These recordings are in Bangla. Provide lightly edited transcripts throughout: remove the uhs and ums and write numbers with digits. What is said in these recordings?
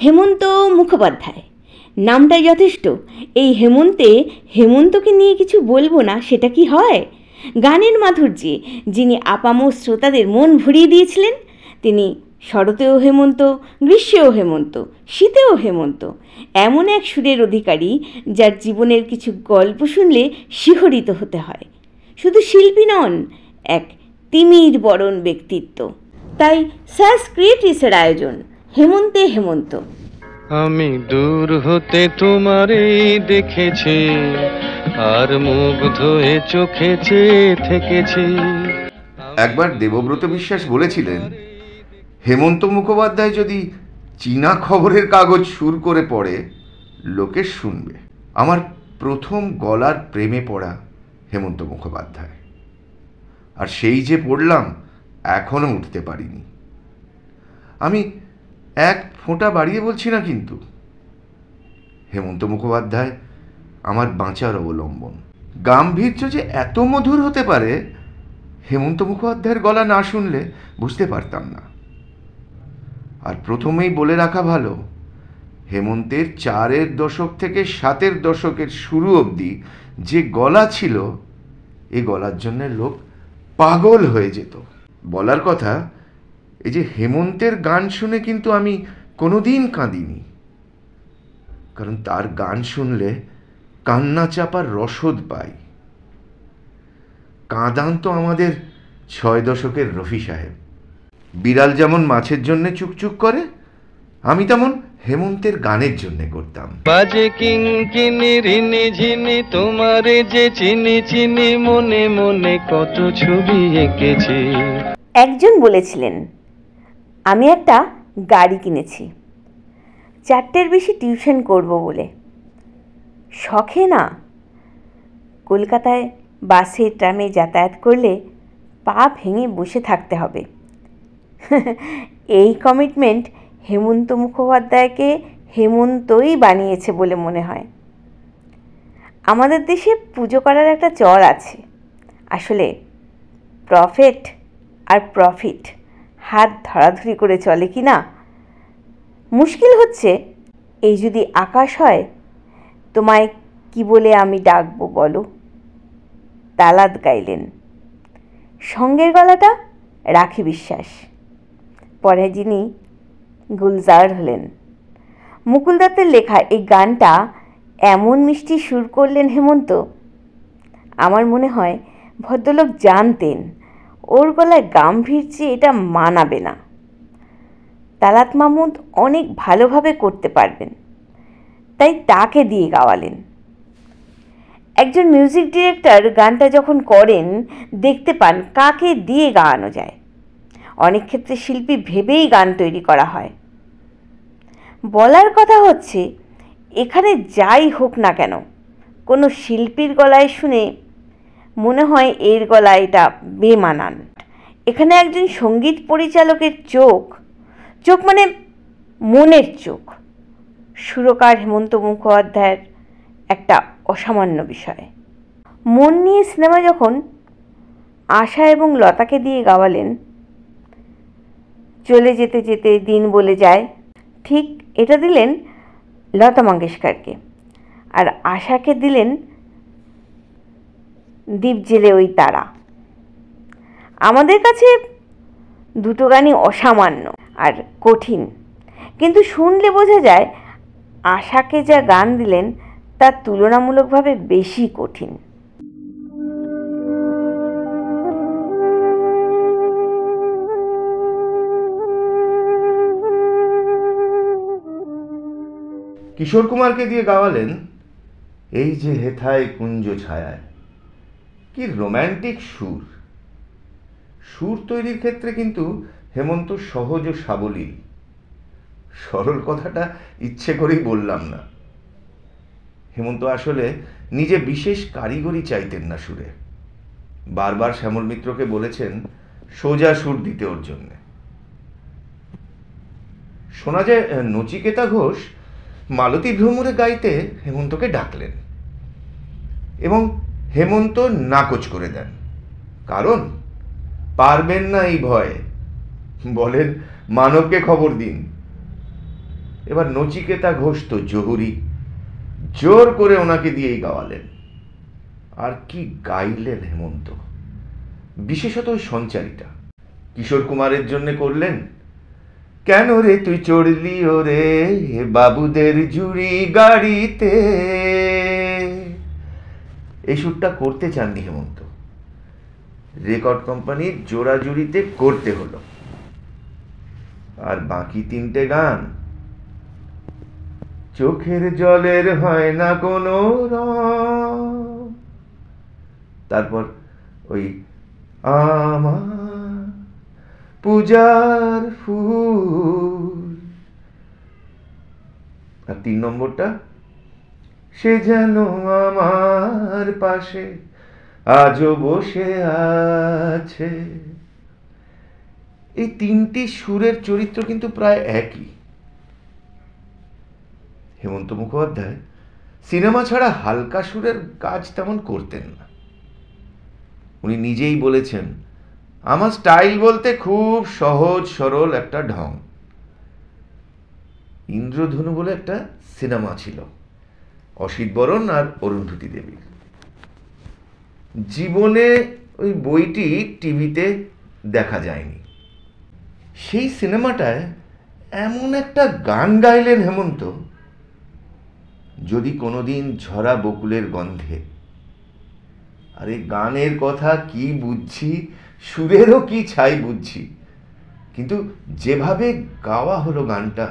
হেমন্ত মুখোপাধ্যায় নামটাই যথেষ্ট। এই হেমন্তকে নিয়ে কিছু বলবো না, সেটা কি হয়? গানের মাধুর্যে যিনি আপামর শ্রোতাদের মন ভরিয়ে দিয়েছিলেন, তিনি শরতেও হেমন্ত, গ্রীষ্মেও হেমন্ত, শীতেও হেমন্ত। এমন এক সুরের অধিকারী যার জীবনের কিছু গল্প শুনলে শিহরিত হতে হয়। শুধু শিল্পী নন, এক তিমির বরণ ব্যক্তিত্ব। তাই স্যাস ক্রিয়েটিভসের আয়োজন হেমন্তে হেমন্ত। আমি দূর হতে তোমারে দেখেছি, আর মুগ্ধ হয়ে চোখে চেয়ে থেকেছি। একবার দেবব্রত বিশ্বাস বলেছিলেন, হেমন্ত মুখোপাধ্যায় যদি চীনা খবরের কাগজ সুর করে পড়ে, লোকে শুনবে। আমার প্রথম গলার প্রেমে পড়া হেমন্ত মুখোপাধ্যায়, আর সেই যে পড়লাম, এখনো উঠতে পারিনি। আমি এক ফোঁটা বাড়িয়ে বলছি না, কিন্তু হেমন্ত মুখোপাধ্যায় আমার বাঁচার অবলম্বন। গাম্ভীর্য যে এত মধুর হতে পারে, হেমন্ত মুখোপাধ্যায়ের গলা না শুনলে বুঝতে পারতাম না। আর প্রথমেই বলে রাখা ভালো, হেমন্তের 4-এর দশক থেকে 7-এর দশকের শুরু অবধি যে গলা ছিল, এই গলার জন্য লোক পাগল হয়ে যেত। বলার কথা, এই যে হেমন্তের গান শুনে কিন্তু আমি কোনোদিন কাঁদিনি, কারণ তার গান শুনলে কান্না চাপার রসদ পাই। কাঁদান তো আমাদের 6 দশকের রফি সাহেব। বিড়াল যেমন মাছের জন্য চুকচুক করে, আমি তেমন হেমন্তের গানের জন্য করতাম। বাজে কিঙ্কিনি রিনি ঝিনি, তোমারে যে চিনি চিনি, মনে মনে কত ছবি এঁকেছি। একজন বলেছিলেন, আমি একটা গাড়ি কিনেছি 4টের বেশি টিউশন করব বলে। শখে না, কলকাতায় বাসে ট্রামে যাতায়াত করলে পা ভেঙে বসে থাকতে হবে। এই কমিটমেন্ট হেমন্ত মুখোপাধ্যায়কে হেমন্তই বানিয়েছে বলে মনে হয়। আমাদের দেশে পুজো করার একটা চল আছে। আসলে প্রফেট আর প্রফিট হাত ধরাধরি করে চলে কি না? মুশকিল হচ্ছে, এই যদি আকাশ হয়, তোমায় কি বলে আমি ডাকবো বলো? তালাত গাইলেন। সঙ্গের গলাটা রাখি বিশ্বাস, পরে যিনি গুলজার হলেন। মুকুল দত্তের লেখা এই গানটা এমন মিষ্টি সুর করলেন হেমন্ত, আমার মনে হয় ভদ্রলোক জানতেন ওর গলায় গাম্ভীর্যে এটা মানাবে না। তালাত মাহমুদ অনেক ভালোভাবে করতে পারবেন, তাই তাকে দিয়ে গাওয়ালেন। একজন মিউজিক ডিরেক্টর গানটা যখন করেন, দেখতে পান কাকে দিয়ে গাওয়ানো যায়। অনেক ক্ষেত্রে শিল্পী ভেবেই গান তৈরি করা হয়। বলার কথা হচ্ছে, এখানে যাই হোক না কেন, কোনো শিল্পীর গলায় শুনে মনে হয় এর গলায় এটা বেমানান। এখানে একজন সঙ্গীত পরিচালকের চোখ মানে মনের চোখ, সুরকার হেমন্ত মুখোপাধ্যায়ের একটা অসামান্য বিষয়। মন নিয়ে সিনেমা যখন আশা এবং লতাকে দিয়ে গাওয়ালেন, চলে যেতে যেতে দিন বলে যায়, ঠিক এটা দিলেন লতা মঙ্গেশকরকে, আর আশাকে দিলেন দ্বীপ জেলে ওই তারা। আমাদের কাছে দুটো গানই অসামান্য আর কঠিন, কিন্তু শুনলে বোঝা যায় আশাকে যা গান দিলেন তা তুলনামূলকভাবে বেশি কঠিন। কিশোর কুমারকে দিয়ে গাওয়ালেন এই যে হেথায় কুঞ্জ ছায়ায়। কি রোম্যান্টিক সুর! সুর তৈরির ক্ষেত্রে কিন্তু হেমন্ত সহজ ও সাবলীল। সরল কথাটা ইচ্ছে করেই বললাম না। হেমন্ত আসলে নিজে বিশেষ কারিগরি চাইতেন না সুরে। বারবার শ্যামল মিত্রকে বলেছেন সোজা সুর দিতে ওর জন্যে। শোনা যায় নচিকেতা ঘোষ মালতী ভ্রমরে গাইতে হেমন্তকে ডাকলেন এবং হেমন্ত নাকচ করে দেন। কারণ পারবেন না এই ভয়ে, বলেন মানবকে খবর দিন। এবার নচিকেতা ঘোষ তো জহুরি, জোর করে ওনাকে দিয়েই গাওয়ালেন। আর কি গাইলেন হেমন্ত, বিশেষত ওই সঞ্চারীটা। কিশোর কুমারের জন্য করলেন, কেন রে তুই চড়লি ওরে বাবুদের জুড়ি গাড়িতে। এই সুরটা করতে চাননি হেমন্ত, রেকর্ড কোম্পানির জোড়াজুড়িতে করতে হলো। আর বাকি 3টে গান, চোখের জলের হয় না কোনো রং, তারপর ওই আমার পূজার ফুল, আর 3 নম্বরটা, সে যেন আমার পাশে আজও বসে আছে। এই 3টি সুরের চরিত্র কিন্তু প্রায় একই। হেমন্ত মুখোপাধ্যায় সিনেমা ছাড়া হালকা সুরের কাজ তেমন করতেন না। উনি নিজেই বলেছেন, আমার স্টাইল বলতে খুব সহজ সরল একটা ঢং। ইন্দ্রধনু বলে একটা সিনেমা ছিল অসিত বরণ আর অরুন্ধতী দেবীর। জীবনে ওই বইটি টিভিতে দেখা যায়নি। সেই সিনেমাটায় এমন একটা গান গাইলেন হেমন্ত, যদি কোনোদিন ঝরা বকুলের গন্ধে। আরে গানের কথা কি বুঝছি, সুরেরও কি ছাই বুঝছি, কিন্তু যেভাবে গাওয়া হলো গানটা,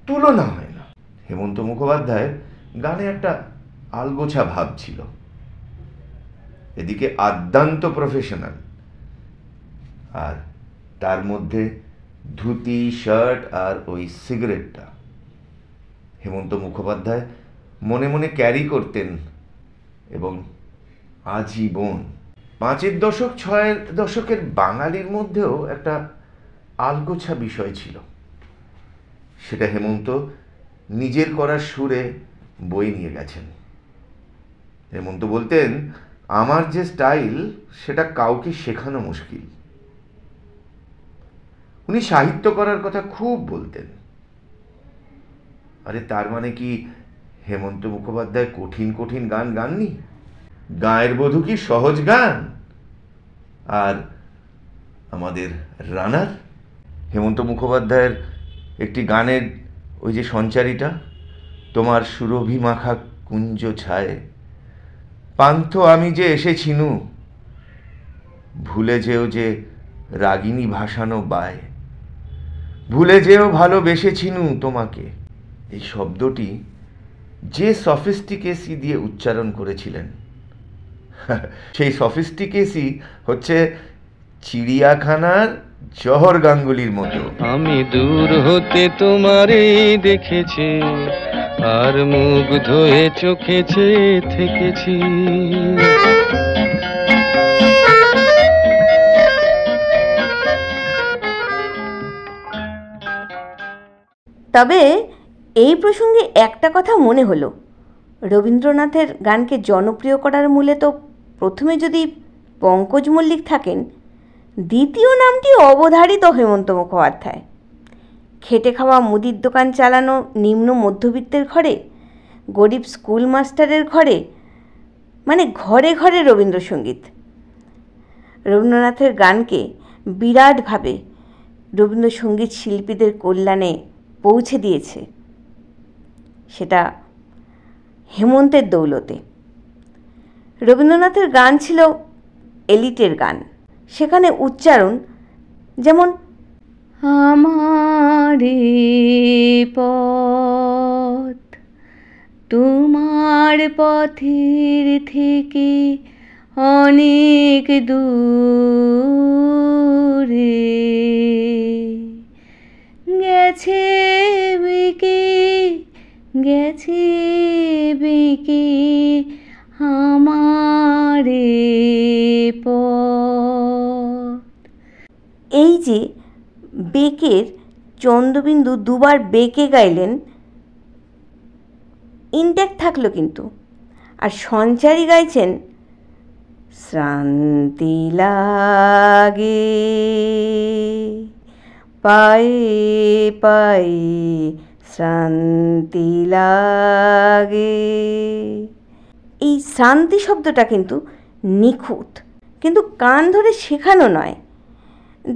তুলনা হয় না। হেমন্ত মুখোপাধ্যায়ের গানে একটা আলগোছা ভাব ছিল, এদিকে আদ্যান্ত প্রফেশনাল, আর তার মধ্যে ধুতি, শার্ট আর ওই সিগারেটটা হেমন্ত মুখোপাধ্যায় মনে মনে ক্যারি করতেন এবং আজীবন। 5-এর দশক 6-এর দশকের বাঙালির মধ্যেও একটা আলগোছা বিষয় ছিল, সেটা হেমন্ত নিজের করার সুরে বয়ে নিয়ে গেছেন। হেমন্ত বলতেন, আমার যে স্টাইল সেটা কাউকে শেখানো মুশকিল। উনি সাহিত্য করার কথা খুব বলতেন। আরে তার মানে কি হেমন্ত মুখোপাধ্যায় কঠিন কঠিন গান গাননি? গায়ের বধূ কি সহজ গান? আর আমাদের রানার, হেমন্ত মুখোপাধ্যায়ের একটি গানের ওই যে সঞ্চারীটা, তোমার সুরভি মাখা কুঞ্জ ছায় পান্থ আমি যে এসেছিনু, ভুলে যেও যে রাগিনী ভাসানো বায়, ভুলে যেও ভালোবেসেছিনু তোমাকে। এই শব্দটি যে সফিস্টিকেসি দিয়ে উচ্চারণ করেছিলেন, সেই সফিস্টিকেসি হচ্ছে চিড়িয়াখানার জহর গাঙ্গুলির মতো। আমি দূর হতে তোমারে দেখেছি, আর মুগ্ধ হয়ে চোখে চেয়ে থেকেছি। তবে এই প্রসঙ্গে একটা কথা মনে হলো, রবীন্দ্রনাথের গানকে জনপ্রিয় করার মূলে তো প্রথমে যদি পঙ্কজ মল্লিক থাকেন, দ্বিতীয় নামটি অবধারিত হেমন্ত মুখোপাধ্যায়। খেটে খাওয়া মুদির দোকান চালানো নিম্ন মধ্যবিত্তের ঘরে, গরিব স্কুল মাস্টারের ঘরে, মানে ঘরে ঘরে রবীন্দ্রসঙ্গীত। রবীন্দ্রনাথের গানকে বিরাটভাবে রবীন্দ্রসঙ্গীত শিল্পীদের কল্যাণে পৌঁছে দিয়েছে, সেটা হেমন্তের দৌলতে। রবীন্দ্রনাথের গান ছিল এলিটের গান, সেখানে উচ্চারণ যেমন আমারে পথ তোমার পথের থেকে অনেক দূরে গেছে বেঁকে, গেছে বেঁকে আমারে পথ। এই যে বেকের চন্দ্রবিন্দু দুবার বেঁকে গাইলেন, ইনট্যাক্ট থাকলো কিন্তু। আর সঞ্চারী গাইছেন শ্রান্তি লাগে পায়ে পায়ে শ্রান্তি লাগে। এই শ্রান্তি শব্দটা কিন্তু নিখুঁত, কিন্তু কান ধরে শেখানো নয়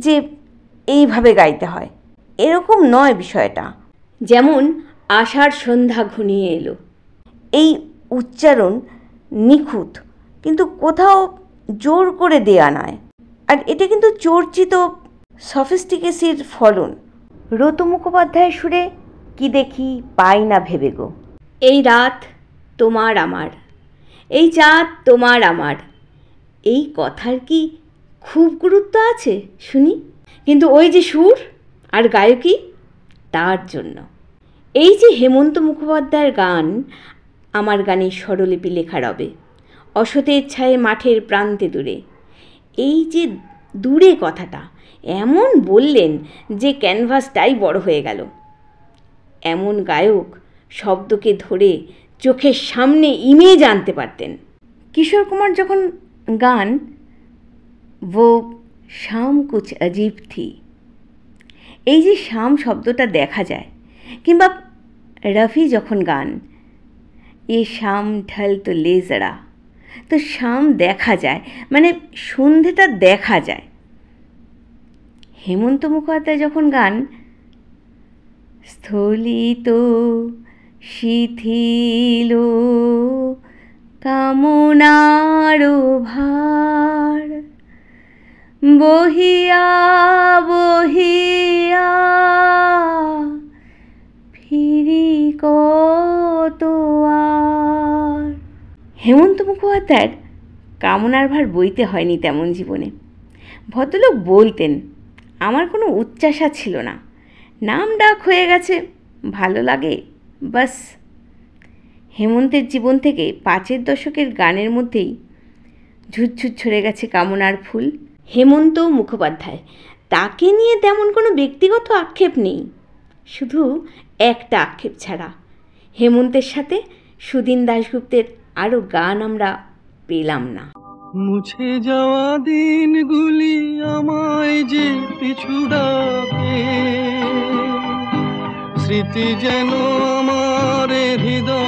যে এইভাবে গাইতে হয়, এরকম নয় বিষয়টা। যেমন আষাঢ় সন্ধ্যা ঘনিয়ে এলো, এই উচ্চারণ নিখুঁত, কিন্তু কোথাও জোর করে দেয়া নয়। আর এটা কিন্তু চর্চিত সফিস্টিকেসির ফলন। রতু মুখোপাধ্যায়ের সুরে কি দেখি পাই না ভেবে গো, এই রাত তোমার আমার, এই চাঁদ তোমার আমার, এই কথার কি খুব গুরুত্ব আছে শুনি? কিন্তু ওই যে সুর আর গায়কী, তার জন্য। এই যে হেমন্ত মুখোপাধ্যায়ের গান, আমার গানের স্বরলিপি লেখা রবে, অসতের ছায়ে মাঠের প্রান্তে দূরে, এই যে দূরে কথাটা এমন বললেন যে ক্যানভাসটাই বড় হয়ে গেল। এমন গায়ক শব্দকে ধরে চোখের সামনে ইমেজ আনতে পারতেন। কিশোর কুমার যখন গান वो शाम कुछ अजीब थी, এই যে শাম শব্দটা দেখা যায়, কিংবা রফি যখন গান এ শাম ঢল তো লে জড়া, তো শাম দেখা যায়, মানে সন্ধেটা দেখা যায়। হেমন্ত মুখোপাধ্যায় যখন গান স্থলিত শিথিল কামনার ভার, বহিয়া বহিয়া ফিরি কত আর। হেমন্ত মুখোপাধ্যায়ের কামনার ভার বইতে হয়নি তেমন জীবনে। ভদ্রলোক বলতেন, আমার কোনো উচ্চাসা ছিল না, নাম ডাক হয়ে গেছে, ভালো লাগে বাস। হেমন্তের জীবন থেকে 5-এর দশকের গানের মধ্যেই ঝুরঝুর ঝরে গেছে কামনার ফুল। হেমন্ত মুখোপাধ্যায়, তাকে নিয়ে তেমন কোনো ব্যক্তিগত আক্ষেপ নেই, শুধু একটা আক্ষেপ ছাড়া, হেমন্তের সাথে সুদিন দাশগুপ্তের আরও গান আমরা পেলাম না। মুছে যাওয়া দিনগুলি আমায় যে পিছু ডাকে, স্মৃতি যেন আমার হৃদয়